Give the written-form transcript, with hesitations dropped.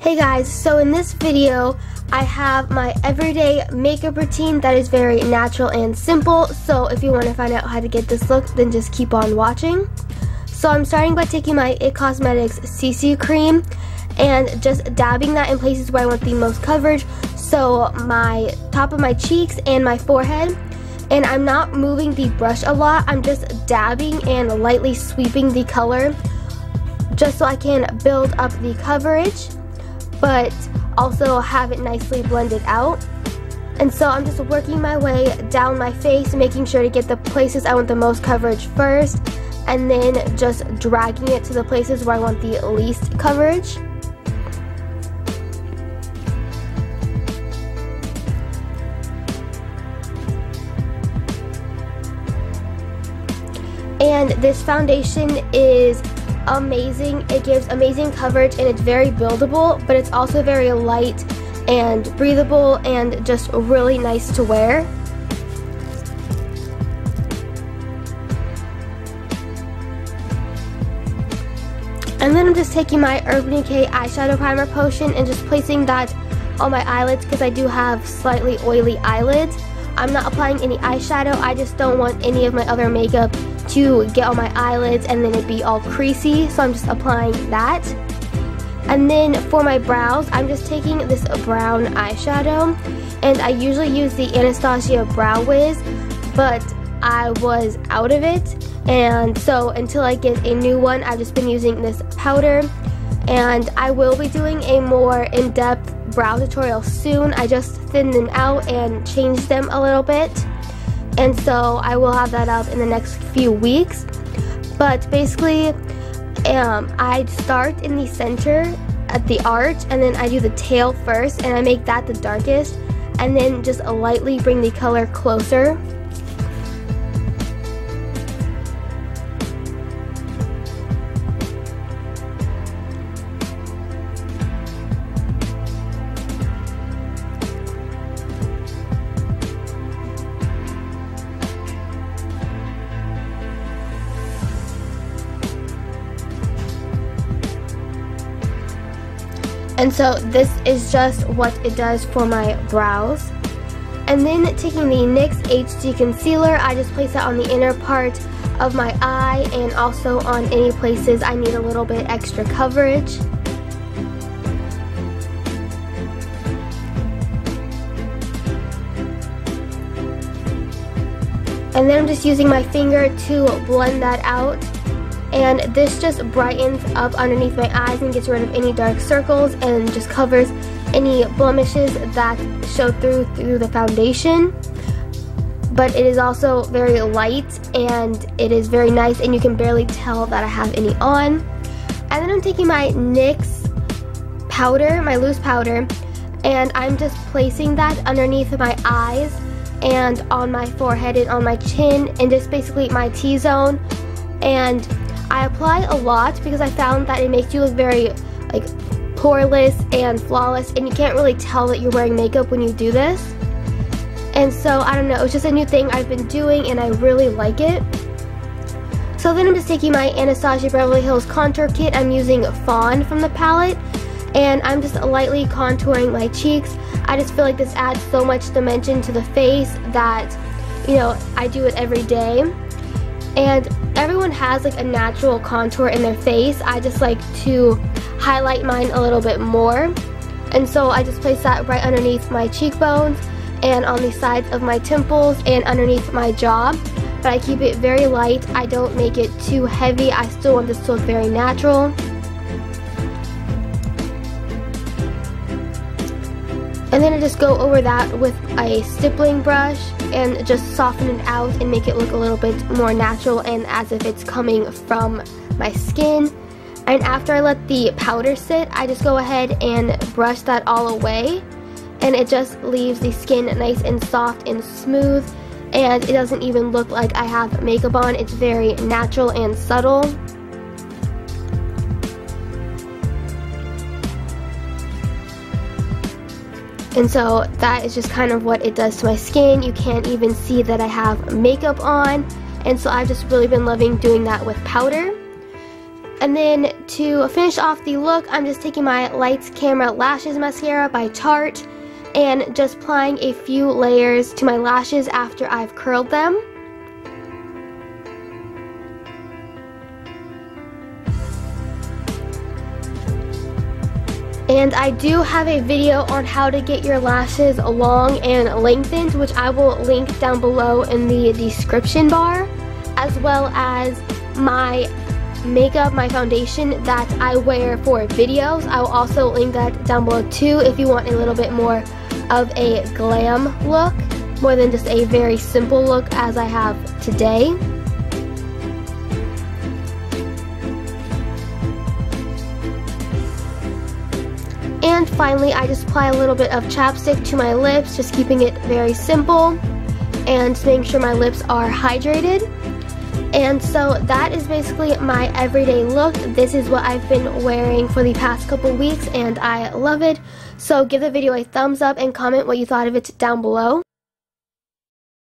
Hey guys, so in this video I have my everyday makeup routine that is very natural and simple. So if you want to find out how to get this look, then just keep on watching. So I'm starting by taking my IT Cosmetics CC cream and just dabbing that in places where I want the most coverage. So my top of my cheeks and my forehead. And I'm not moving the brush a lot, I'm just dabbing and lightly sweeping the color just so I can build up the coverage, but also have it nicely blended out. And so I'm just working my way down my face, making sure to get the places I want the most coverage first, and then just dragging it to the places where I want the least coverage. And this foundation is amazing. It gives amazing coverage and it's very buildable, but it's also very light and breathable and just really nice to wear. And then I'm just taking my Urban Decay eyeshadow primer potion and just placing that on my eyelids because I do have slightly oily eyelids. I'm not applying any eyeshadow, I just don't want any of my other makeup to get on my eyelids and then it'd be all creasy, so I'm just applying that. And then for my brows, I'm just taking this brown eyeshadow, and I usually use the Anastasia Brow Wiz, but I was out of it, and so until I get a new one, I've just been using this powder. And I will be doing a more in-depth brow tutorial soon. I just thinned them out and changed them a little bit, and so I will have that up in the next few weeks. But basically I start in the center at the arch, and then I do the tail first and I make that the darkest, and then just lightly bring the color closer. And so this is just what it does for my brows. And then taking the NYX HD Concealer, I just place that on the inner part of my eye and also on any places I need a little bit extra coverage. And then I'm just using my finger to blend that out. And this just brightens up underneath my eyes and gets rid of any dark circles and just covers any blemishes that show through the foundation. But it is also very light and it is very nice, and you can barely tell that I have any on. And then I'm taking my NYX powder, my loose powder, and I'm just placing that underneath my eyes and on my forehead and on my chin and just basically my T-zone. And I apply a lot because I found that it makes you look very like poreless and flawless, and you can't really tell that you're wearing makeup when you do this. And so I don't know, it's just a new thing I've been doing and I really like it. So then I'm just taking my Anastasia Beverly Hills contour kit. I'm using Fawn from the palette, and I'm just lightly contouring my cheeks. I just feel like this adds so much dimension to the face that, you know, I do it every day. And everyone has like a natural contour in their face. I just like to highlight mine a little bit more, and so I just place that right underneath my cheekbones and on the sides of my temples and underneath my jaw. But I keep it very light, I don't make it too heavy. I still want this to look very natural. And then I just go over that with a stippling brush and just soften it out and make it look a little bit more natural and as if it's coming from my skin. And after I let the powder sit, I just go ahead and brush that all away, and it just leaves the skin nice and soft and smooth, and it doesn't even look like I have makeup on. It's very natural and subtle. And so that is just kind of what it does to my skin. You can't even see that I have makeup on, and so I've just really been loving doing that with powder. And then to finish off the look, I'm just taking my Lights Camera Lashes Mascara by Tarte and just applying a few layers to my lashes after I've curled them. And I do have a video on how to get your lashes long and lengthened, which I will link down below in the description bar, as well as my makeup, my foundation that I wear for videos. I will also link that down below too if you want a little bit more of a glam look, more than just a very simple look as I have today. And finally, I just apply a little bit of chapstick to my lips, just keeping it very simple and just making sure my lips are hydrated. And so that is basically my everyday look. This is what I've been wearing for the past couple weeks and I love it. So give the video a thumbs up and comment what you thought of it down below.